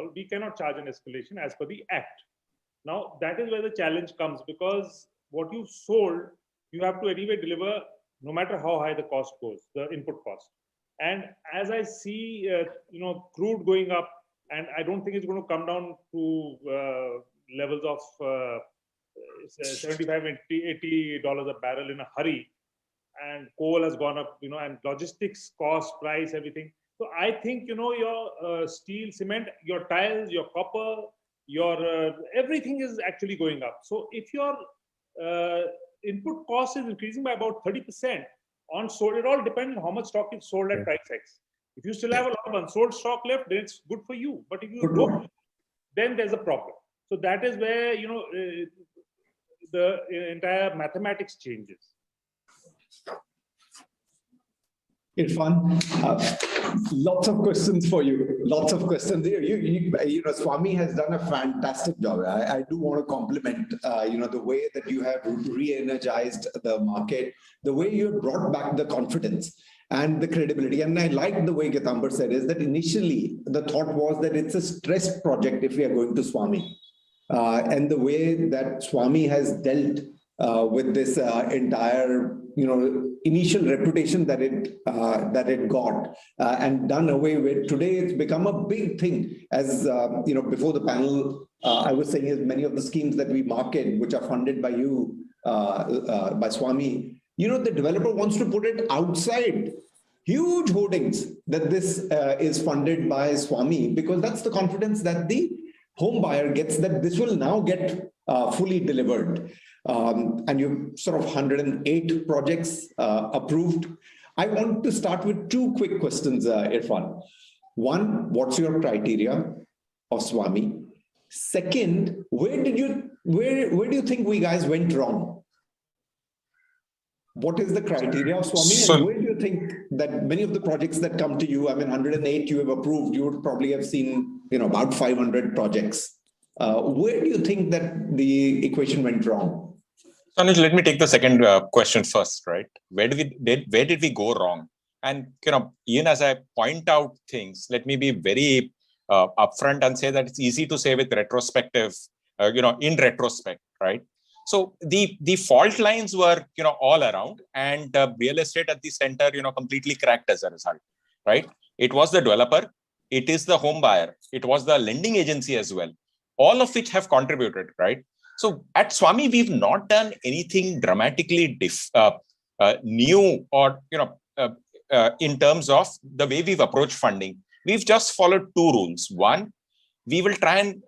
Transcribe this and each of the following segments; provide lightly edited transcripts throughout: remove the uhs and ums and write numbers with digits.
all, we cannot charge an escalation as per the act. Now, that is where the challenge comes, because what you sold, you have to anyway deliver no matter how high the cost goes, the input cost. And as I see, crude going up, and I don't think it's going to come down to levels of $75, $80 a barrel in a hurry. And coal has gone up, and logistics cost, price, everything. So I think, your steel, cement, your tiles, your copper, your everything is actually going up. So if your input cost is increasing by about 30% on sold, it all depends on how much stock is sold at price X. If you still have a lot of unsold stock left, then it's good for you. But if you don't, then there's a problem. So that is where, the entire mathematics changes. Irfan, lots of questions for you. Lots of questions. Swami has done a fantastic job. I do want to compliment, the way that you have re-energized the market, the way you have brought back the confidence and the credibility. And I like the way Getambar said is that initially the thought was that it's a stressed project if we are going to SWAMIH. And the way that SWAMIH has dealt with this entire, initial reputation that it got and done away with. Today, it's become a big thing. As before the panel, I was saying is many of the schemes that we market, which are funded by you, by SWAMIH, the developer wants to put it outside. Huge hoardings that this is funded by SWAMIH, because that's the confidence that the home buyer gets that this will now get fully delivered. And you've sort of 108 projects approved. I want to start with two quick questions, Irfan. One, what's your criteria of SWAMIH? Second, where do you think we guys went wrong? What is the criteria of SWAMIH, and where do you think that many of the projects that come to you, 108 you have approved, you would probably have seen, about 500 projects. Where do you think that the equation went wrong? Anuj, let me take the second question first, right? Where did we go wrong? And, even as I point out things, let me be very upfront and say that it's easy to say with retrospective, in retrospect, right? So the fault lines were, all around, and real estate at the center, completely cracked as a result, right? It was the developer, it is the home buyer, it was the lending agency as well, all of which have contributed, right? So at SWAMIH, we've not done anything dramatically new or, in terms of the way we've approached funding. We've just followed two rules. One, we will try and,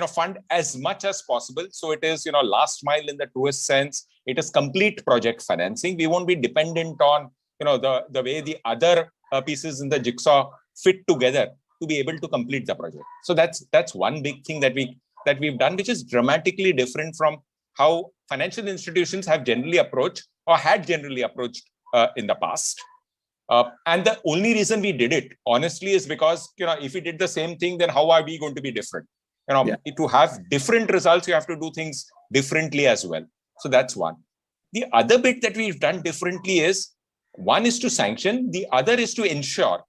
fund as much as possible. So it is, last mile in the truest sense. It is complete project financing. We won't be dependent on, the way the other pieces in the jigsaw fit together to be able to complete the project. So that's one big thing that we've done, which is dramatically different from how financial institutions have generally approached or had generally approached in the past. And the only reason we did it, honestly, is because, if we did the same thing, then how are we going to be different? To have different results, you have to do things differently as well. So that's one. The other bit that we've done differently is, one is to sanction, the other is to ensure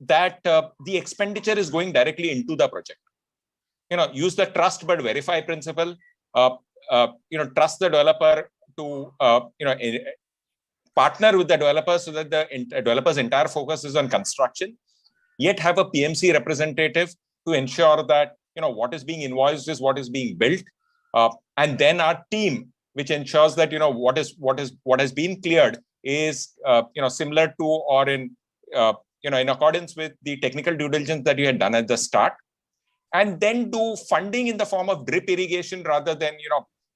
that the expenditure is going directly into the project. Use the trust but verify principle. Trust the developer to partner with the developer so that the developer's entire focus is on construction. Yet have a PMC representative to ensure that what is being invoiced is what is being built, and then our team, which ensures that what has been cleared is similar to or in accordance with the technical due diligence that you had done at the start. And then do funding in the form of drip irrigation rather than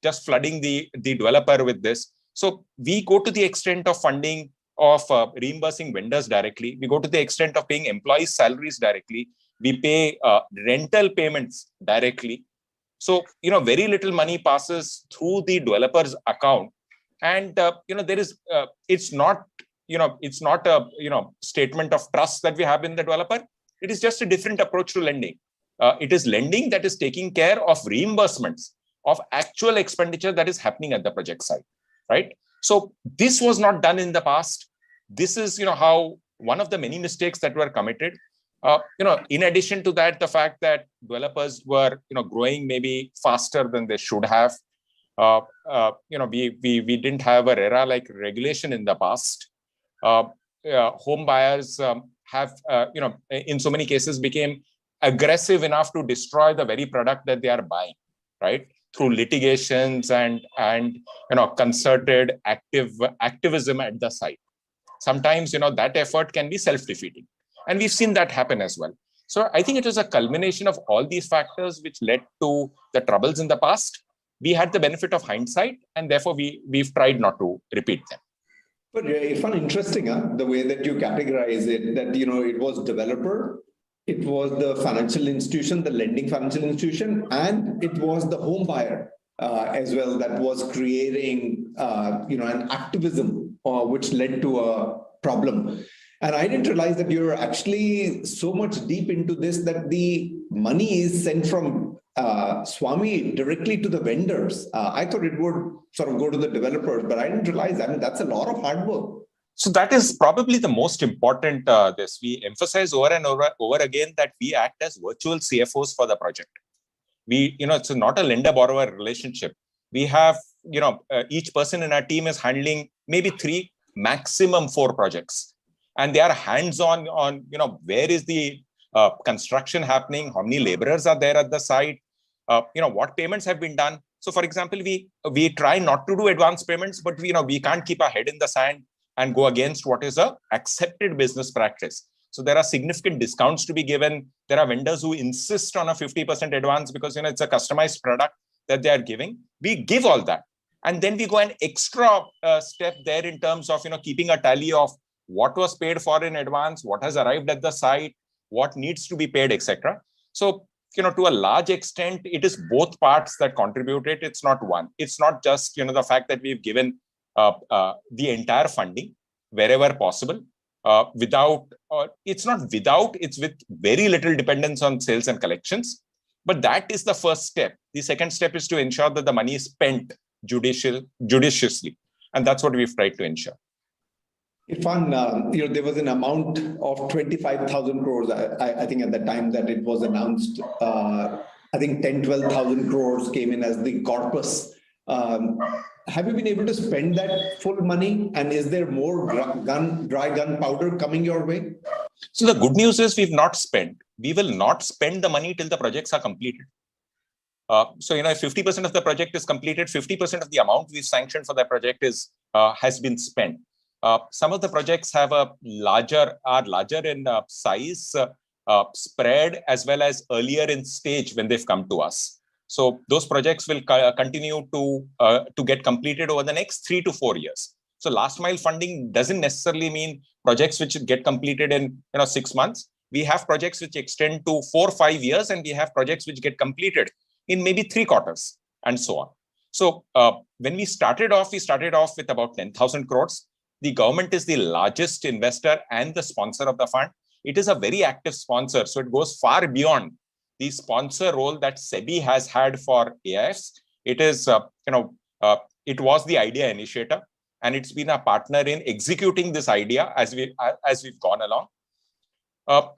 just flooding the developer with this. So we go to the extent of funding of reimbursing vendors directly. We go to the extent of paying employees' salaries directly. We pay rental payments directly. So very little money passes through the developer's account, and there is it's not a statement of trust that we have in the developer. It is just a different approach to lending. It is lending that is taking care of reimbursements of actual expenditure that is happening at the project site, right? So this was not done in the past. This is, how one of the many mistakes that were committed. In addition to that, the fact that developers were, growing maybe faster than they should have. We didn't have a RERA-like regulation in the past. Home buyers have, in so many cases became aggressive enough to destroy the very product that they are buying, right? Through litigations and concerted activism at the site. Sometimes, that effort can be self-defeating. And we've seen that happen as well. So I think it was a culmination of all these factors which led to the troubles in the past. We had the benefit of hindsight, and therefore we've tried not to repeat them. But Irfan, interesting, the way that you categorize it, that, it was developer, it was the financial institution, the lending financial institution, and it was the home buyer as well that was creating, an activism which led to a problem. And I didn't realize that you're actually so much deep into this that the money is sent from SWAMIH directly to the vendors. I thought it would sort of go to the developers, but I didn't realize. That's a lot of hard work. So that is probably the most important. We emphasize over and over again that we act as virtual CFOs for the project. It's not a lender-borrower relationship. We have, each person in our team is handling maybe 3, maximum 4 projects. And they are hands-on on, where is the construction happening, how many laborers are there at the site, what payments have been done. So, for example, we try not to do advance payments, but we can't keep our head in the sand and go against what is a accepted business practice. So there are significant discounts to be given. There are vendors who insist on a 50% advance because it's a customized product that they are giving. We give all that, and then we go an extra step there in terms of keeping a tally of what was paid for in advance, what has arrived at the site, what needs to be paid, etc. So, to a large extent, it is both parts that contributed. It's not one. It's not just, the fact that we've given the entire funding wherever possible it's not without, it's with very little dependence on sales and collections. But that is the first step. The second step is to ensure that the money is spent judiciously. And that's what we've tried to ensure. Irfan, there was an amount of 25,000 crores. I think at the time that it was announced, I think 10-12,000 crores came in as the corpus. Have you been able to spend that full money? And is there more dry gunpowder coming your way? So the good news is we've not spent. We will not spend the money till the projects are completed. So, if 50% of the project is completed, 50% of the amount we've sanctioned for that project has been spent. Some of the projects are larger in size, spread, as well as earlier in stage when they've come to us. So those projects will continue to get completed over the next 3 to 4 years. So last mile funding doesn't necessarily mean projects which get completed in 6 months. We have projects which extend to 4 or 5 years, and we have projects which get completed in maybe 3 quarters, and so on. So when we started off with about 10,000 crores. The government is the largest investor and the sponsor of the fund. It is a very active sponsor, so it goes far beyond the sponsor role that SEBI has had for AIFs. It is, it was the idea initiator, and it's been a partner in executing this idea as we've gone along.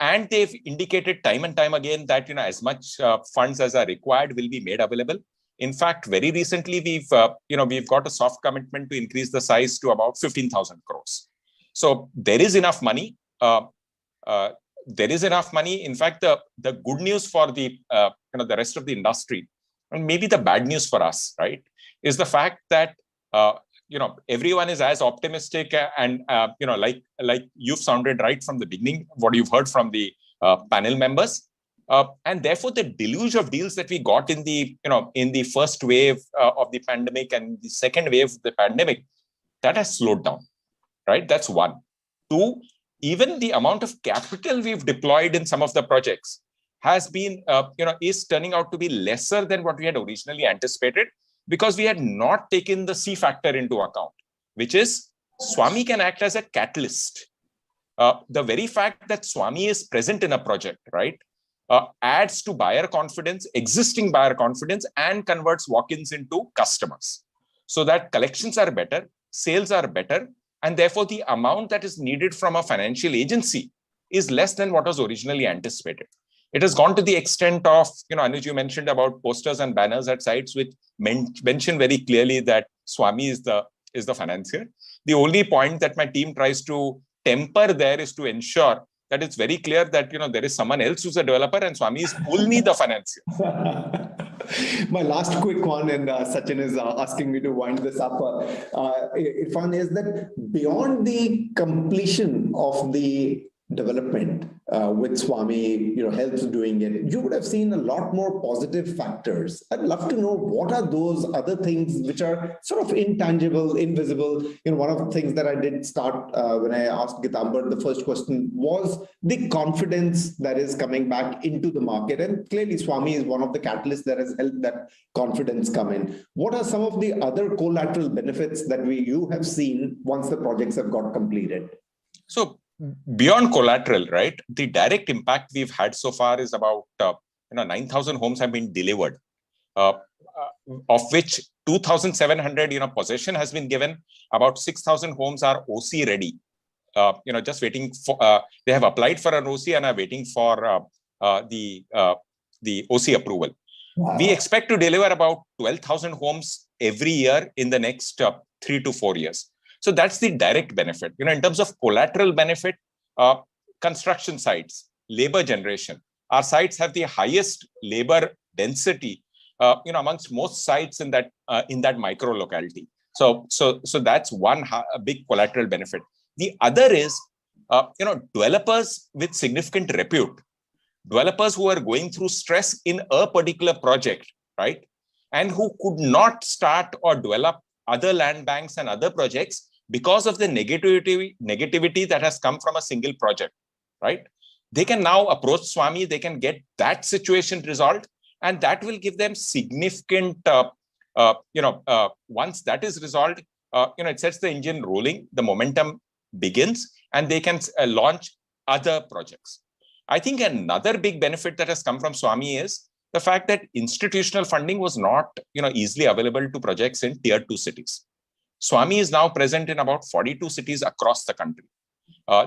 And they've indicated time and time again that as much funds as are required will be made available. In fact, very recently we've got a soft commitment to increase the size to about 15,000 crores. So there is enough money. In fact, the good news for the rest of the industry, and maybe the bad news for us, right, is the fact that everyone is as optimistic and like you've sounded right from the beginning, what you've heard from the panel members, and therefore the deluge of deals that we got in the first wave of the pandemic and the second wave of the pandemic, that has slowed down, right? That's one. Two, even the amount of capital we've deployed in some of the projects has been, is turning out to be lesser than what we had originally anticipated, because we had not taken the C factor into account, which is SWAMIH can act as a catalyst. The very fact that SWAMIH is present in a project, right, adds to buyer confidence, existing buyer confidence, and converts walk-ins into customers, so that collections are better, sales are better, and therefore the amount that is needed from a financial agency is less than what was originally anticipated. It has gone to the extent of, Anuj, you mentioned about posters and banners at sites which mention very clearly that SWAMIH is the financier. The only point that my team tries to temper there is to ensure that it's very clear that there is someone else who's a developer and SWAMIH is only the financier. My last quick one, and Sachin is asking me to wind this up. Irfan, is that beyond the completion of the development with SWAMIH, helps doing it, you would have seen a lot more positive factors. I'd love to know what are those other things which are sort of intangible, invisible. One of the things that I did start when I asked Gitambar the first question was the confidence that is coming back into the market. And clearly SWAMIH is one of the catalysts that has helped that confidence come in. What are some of the other collateral benefits that you have seen once the projects have got completed? So beyond collateral, right, the direct impact we've had so far is about 9,000 homes have been delivered, of which 2,700 possession has been given. About 6,000 homes are OC ready, just waiting for they have applied for an OC and are waiting for the OC approval. Wow. We expect to deliver about 12,000 homes every year in the next 3 to 4 years. So that's the direct benefit. In terms of collateral benefit, construction sites, labor generation, our sites have the highest labor density, amongst most sites in that micro locality. So that's one big collateral benefit. The other is, developers with significant repute, developers who are going through stress in a particular project, right, and who could not start or develop other land banks and other projects because of the negativity that has come from a single project, right? They can now approach SWAMIH, they can get that situation resolved, and that will give them significant, once that is resolved, it sets the engine rolling, the momentum begins, and they can launch other projects. I think another big benefit that has come from SWAMIH is the fact that institutional funding was not, easily available to projects in tier 2 cities. SWAMIH is now present in about 42 cities across the country.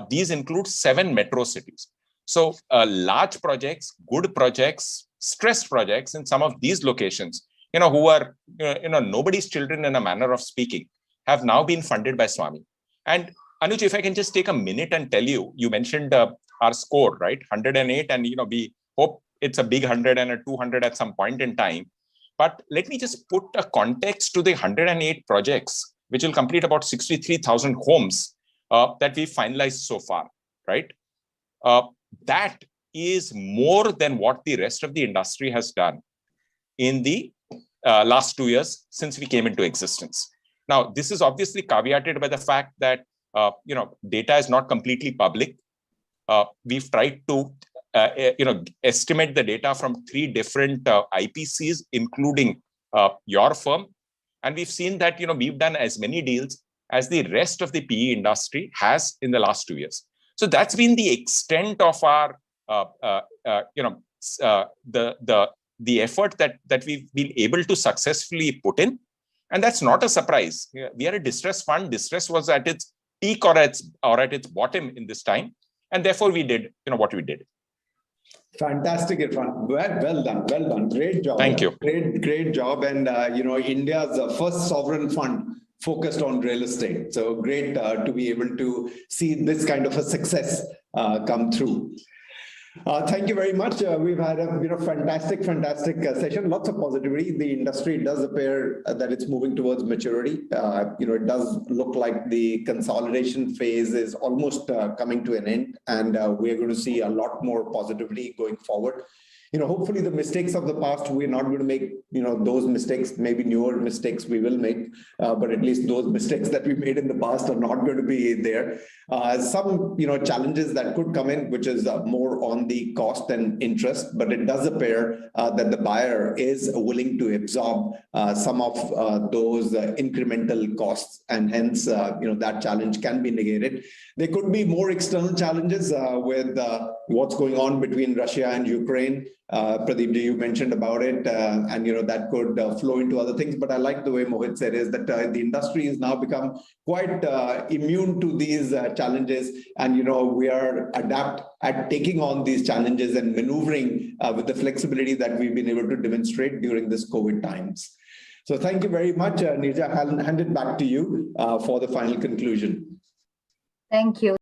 These include 7 metro cities. So large projects, good projects, stressed projects in some of these locations, who are, nobody's children in a manner of speaking, have now been funded by SWAMIH. And Anuj, if I can just take a minute and tell you, you mentioned our score, right? 108, and we hope it's a big 100 and a 200 at some point in time. But let me just put a context to the 108 projects, which will complete about 63,000 homes that we finalized so far, right? That is more than what the rest of the industry has done in the last 2 years since we came into existence. Now, this is obviously caveated by the fact that, data is not completely public. We've tried to, estimate the data from 3 different IPCs, including your firm. And we've seen that, we've done as many deals as the rest of the PE industry has in the last 2 years. So that's been the extent of our, the effort that we've been able to successfully put in. And that's not a surprise. We are a distress fund. Distress was at its peak or at its bottom in this time. And therefore we did, what we did. Fantastic, Irfan. Well done. Great job. Thank you. Great job. And, India's first sovereign fund focused on real estate. So great to be able to see this kind of a success come through. Thank you very much. We've had a fantastic session. Lots of positivity. The industry does appear that it's moving towards maturity. It does look like the consolidation phase is almost coming to an end, and we're going to see a lot more positivity going forward. Hopefully the mistakes of the past, we're not going to make, those mistakes, maybe newer mistakes we will make, but at least those mistakes that we made in the past are not going to be there. Some, challenges that could come in, which is more on the cost and interest, but it does appear that the buyer is willing to absorb some of those incremental costs, and hence, that challenge can be negated. There could be more external challenges with what's going on between Russia and Ukraine. Pradeep, you mentioned about it, and that could flow into other things. But I like the way Mohit said is that the industry has now become quite immune to these challenges, and we are adept at taking on these challenges and maneuvering with the flexibility that we've been able to demonstrate during this COVID times. So thank you very much, Nirja. I'll hand it back to you for the final conclusion. Thank you.